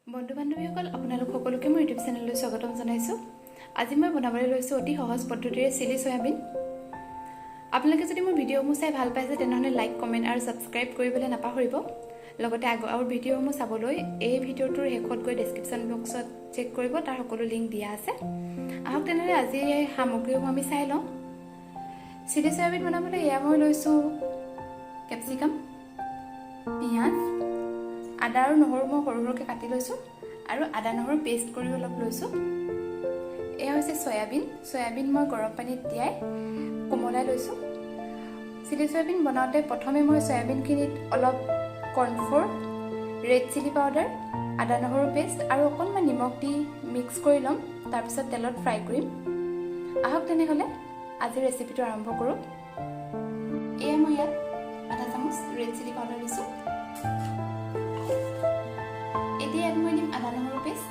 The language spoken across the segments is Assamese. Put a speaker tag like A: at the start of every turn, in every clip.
A: বন্ধু বান্ধৱীসকল আপোনালোক সকলোকে মোৰ ইউটিউব চেনেললৈ স্বাগতম জনাইছোঁ। আজি মই বনাবলৈ লৈছোঁ অতি সহজ পদ্ধতিৰে চিলি সয়াবিন। আপোনালোকে যদি মোৰ ভিডিঅ'সমূহ চাই ভাল পাইছে তেনেহ'লে লাইক, কমেণ্ট আৰু ছাবস্ক্ৰাইব কৰিবলৈ নাপাহৰিব। লগতে আগৰ ভিডিঅ'সমূহ চাবলৈ এই ভিডিঅ'টোৰ শেষত গৈ ডেছক্ৰিপশ্যন বক্সত চেক কৰিব, তাৰ সকলো লিংক দিয়া আছে। আহক তেনেহ'লে আজি এই সামগ্ৰীসমূহ আমি চাই লওঁ। চিলি সয়াবিন বনাবলৈ এয়া মই লৈছোঁ কেপচিকাম, পিঁয়াজ, আদা আৰু নহৰু মই সৰু সৰুকৈ কাটি লৈছোঁ আৰু আদা নহৰু পেষ্ট কৰি অলপ লৈছোঁ। এয়া হৈছে সয়াবিন মই গৰম পানীত তিয়াই কোমলাই লৈছোঁ। চিলি সয়াবিন বনাওঁতে প্ৰথমে মই সয়াবিনখিনিত অলপ কৰ্ণফ্ল'ৰ, ৰেড চিলি পাউডাৰ, আদা নহৰু পেষ্ট আৰু অকণমান নিমখ দি মিক্স কৰি ল'ম, তাৰপিছত তেলত ফ্ৰাই কৰিম। আহক তেনেহ'লে আজিৰ ৰেচিপিটো আৰম্ভ কৰোঁ। এয়া মই ইয়াত আধা চামুচ ৰেড চিলি পাউডাৰ দিছোঁ। এতিয়া ইয়াত মই দিম আদা নহৰু পেষ্ট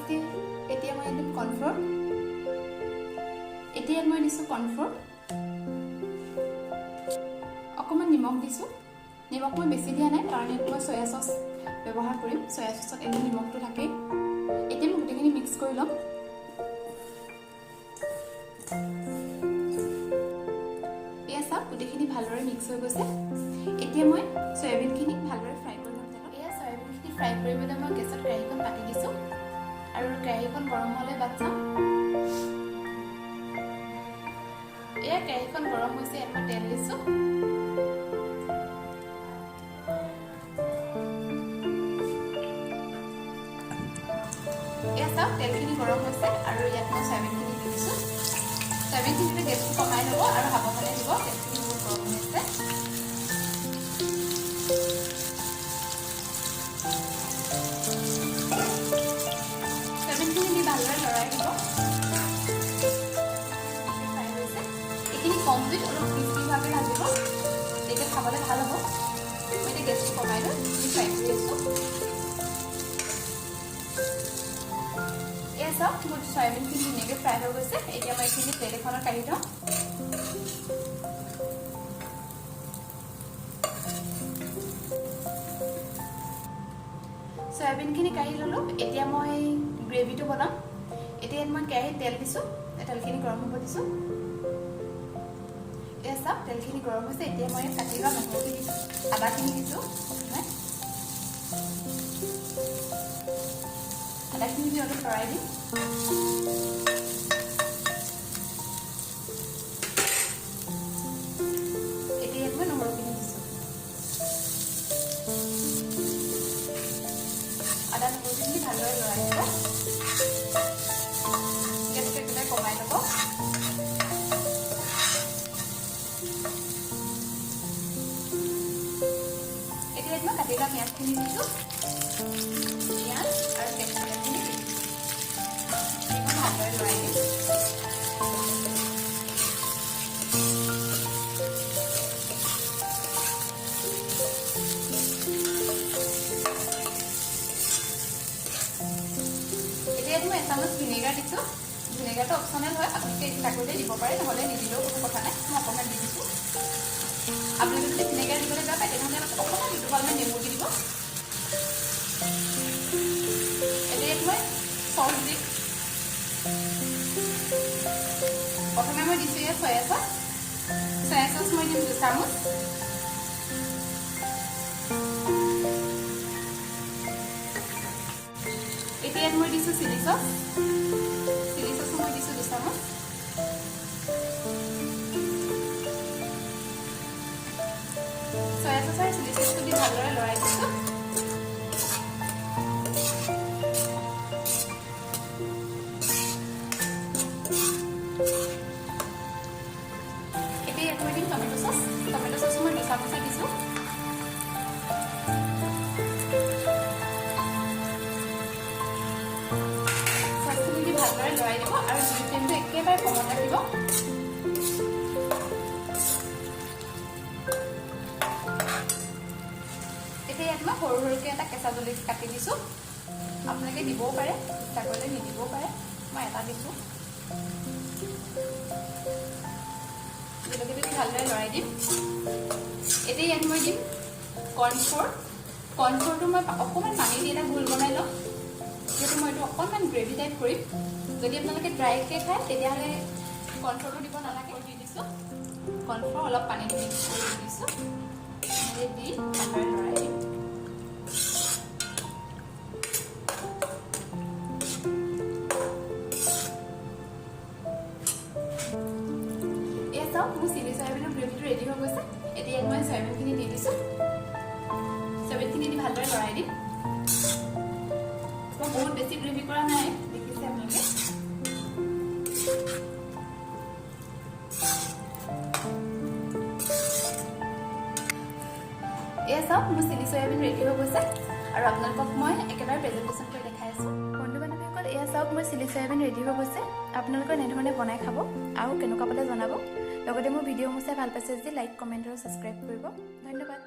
A: দি এতিয়া মই দিম কৰ্ণফ্ল'ৰ। এতিয়া ইয়াত মই দিছোঁ কৰ্ণফ্ল'ৰ, অকণমান নিমখ দিছোঁ। নিমখ মই বেছি দিয়া নাই কাৰণ ইয়াত মই চয়া চচ ব্যৱহাৰ কৰিম। চয়া চচত এনেও নিমখটো থাকেই। এতিয়া মই গোটেইখিনি মিক্স কৰি ল'ম। এয়া চাওক, গোটেইখিনি ভালদৰে মিক্স হৈ গৈছে। এতিয়া মই সয়াবিনখিনি ভালদৰে ফ্ৰাই কৰি ল'ম তেলত। এয়া সয়াবিনখিনি ফ্ৰাই কৰিবলৈ মই গেছত কেৰাহীখন পাতি দিছোঁ আৰু কেৰাহীখন গৰম হ'লে বাদ চাম। এয়া কেৰাহীখন গৰম হৈছে, ইয়াত মই তেল দিছোঁ। এয়া চাওক, তেলখিনি গৰম হৈছে আৰু ইয়াত মই সয়াবিনখিনি দি দিছোঁ। সয়াবিনখিনি গেছটো কমাই ল'ব আৰু সাৱধানে দিব, গেছখিনি বহুত গৰম হৈছে। সয়াবিনখিনি দি ভালদৰে লৰাই দিব। ফ্ৰাই হৈছে, এইখিনি কম জুইত অলপ ক্ৰিস্পিভাৱে ভাজিব, তেতিয়া খাবলৈ ভাল হ'ব। মই এতিয়া গেছটো কমাই লৈ ফ্ৰাই কৰি আছোঁ। এয়া চাওক, মোৰ সয়াবিনখিনি ধুনীয়াকৈ ফ্ৰাই হৈ গৈছে। এতিয়া মই এইখিনি প্লেট এখনত কাঢ়ি থওঁ। সয়াবিনখিনি কাঢ়ি ল'লোঁ। এতিয়া মই গ্ৰেভিটো বনাম। এতিয়া ইয়াত মই কেৰাহীত তেল দিছোঁ, তেলখিনি গৰম হ'ব দিছোঁ। এয়া চাওক, তেলখিনি গৰম হৈছে। এতিয়া মই কাটি লোৱা নহৰুখিনি আদাখিনি দিছোঁ। আদাখিনি দি অলপ লৰাই দিম। এতিয়া ইয়াত মই নহৰুখিনি দিছোঁ। আদা নহৰুখিনি ভালদৰে লৰাই দিব। গেছটো একেবাৰে কমাই ল'ব। এতিয়া ইয়াত মই কাটি লোৱা পিঁয়াজখিনি দিছোঁ। পিঁয়াজ আৰু কেপচিকামখিনি দিছোঁ। ভালদৰে লৰাই দিম। এতিয়া মই এচামুচ ভিনেগাৰ দিছোঁ। ভিনেগাৰটো অপশ্যনেল হয়, আপোনালোকে ইচ্ছা কৰিলে দিব পাৰে, নহ'লে নিদিলেও কোনো কথা নাই। মই অকণমান দি দিছোঁ। আপোনালোকে যদি ভিনেগাৰ দিবলৈ বেয়া পায় তেনেহ'লে অকণমান দুটোপালমান নেমু দি দিব। এতিয়া ইয়াত মই চচ দিম। প্ৰথমে মই দিছোঁ ইয়াত চয়া চচ। চয়া চচ মই দিম 2 চামুচ। এতিয়া ইয়াত মই দিছোঁ চিলি চচ। চিলি চচো মই দিছোঁ 2 চামুচ। চয়া চচ আৰু চিলি চচটো দি ভালদৰে লৰাই দিছোঁ। এতিয়া ইয়াত মই দিম টমেটো চচ। টমেটো চচো মই 2 চামুচ দিছোঁ। চচখিনি দি ভালদৰে লৰাই দিব আৰু জুইৰ ফ্লেমটো একেবাৰে কমত ৰাখিব। এতিয়া ইয়াত মই সৰু সৰুকৈ এটা কেঁচা জলকীয়া কাটি দিছোঁ। আপোনালোকে দিবও পাৰে, ইচ্ছা কৰিলে নিদিবও পাৰে। মই এটা দিছোঁ। জলকীয়াটো দি ভালদৰে লৰাই দিম। এতিয়া ইয়াত মই দিম কৰ্ণফ্ল'ৰ। কৰ্ণফ্ল'ৰটো মই অকণমান পানী দি এটা ঘোল বনাই ল'ম, যিহেতু মই এইটো অকণমান গ্ৰেভি টাইপ কৰিম। যদি আপোনালোকে ড্ৰাইকৈ খায় তেতিয়াহ'লে কৰ্ণফ্ল'ৰটো দিব নালাগে। দি দিছোঁ কৰ্ণফ্ল'ৰ, অলপ পানীটো মিক্স কৰি দি দিছোঁ, দি ভালদৰে লৰাই দিম। এয়া চাওক, মোৰ চিলি চয়াবিনৰ গ্ৰেভিটো ৰেডি হৈ গৈছে। এতিয়া মই চয়াবিনখিনি দি দিছোঁ, চয়াবিনখিনি দি ভালদৰে লৰাই দিম। মই বহুত বেছি গ্ৰেভি কৰা নাই, দেখিছে আপোনালোকে। এয়া চাওক, মোৰ চিলি চয়াবিন ৰেডি হৈ গৈছে আৰু আপোনালোকক মই একেবাৰে প্ৰেজেণ্টেশ্যন কৰি দেখাই আছোঁ। বন্ধু বান্ধৱীসকল, এয়া চাওক, মোৰ চিলি চয়াবিন ৰেডি হৈ গৈছে। আপোনালোকে এনেধৰণে বনাই খাব আৰু কেনেকুৱা পালে জনাব। লগতে মোৰ ভিডিঅ' মোৰ চাই ভাল পাইছে যদি লাইক, কমেণ্ট আৰু ছাবস্ক্ৰাইব কৰিব। ধন্যবাদ।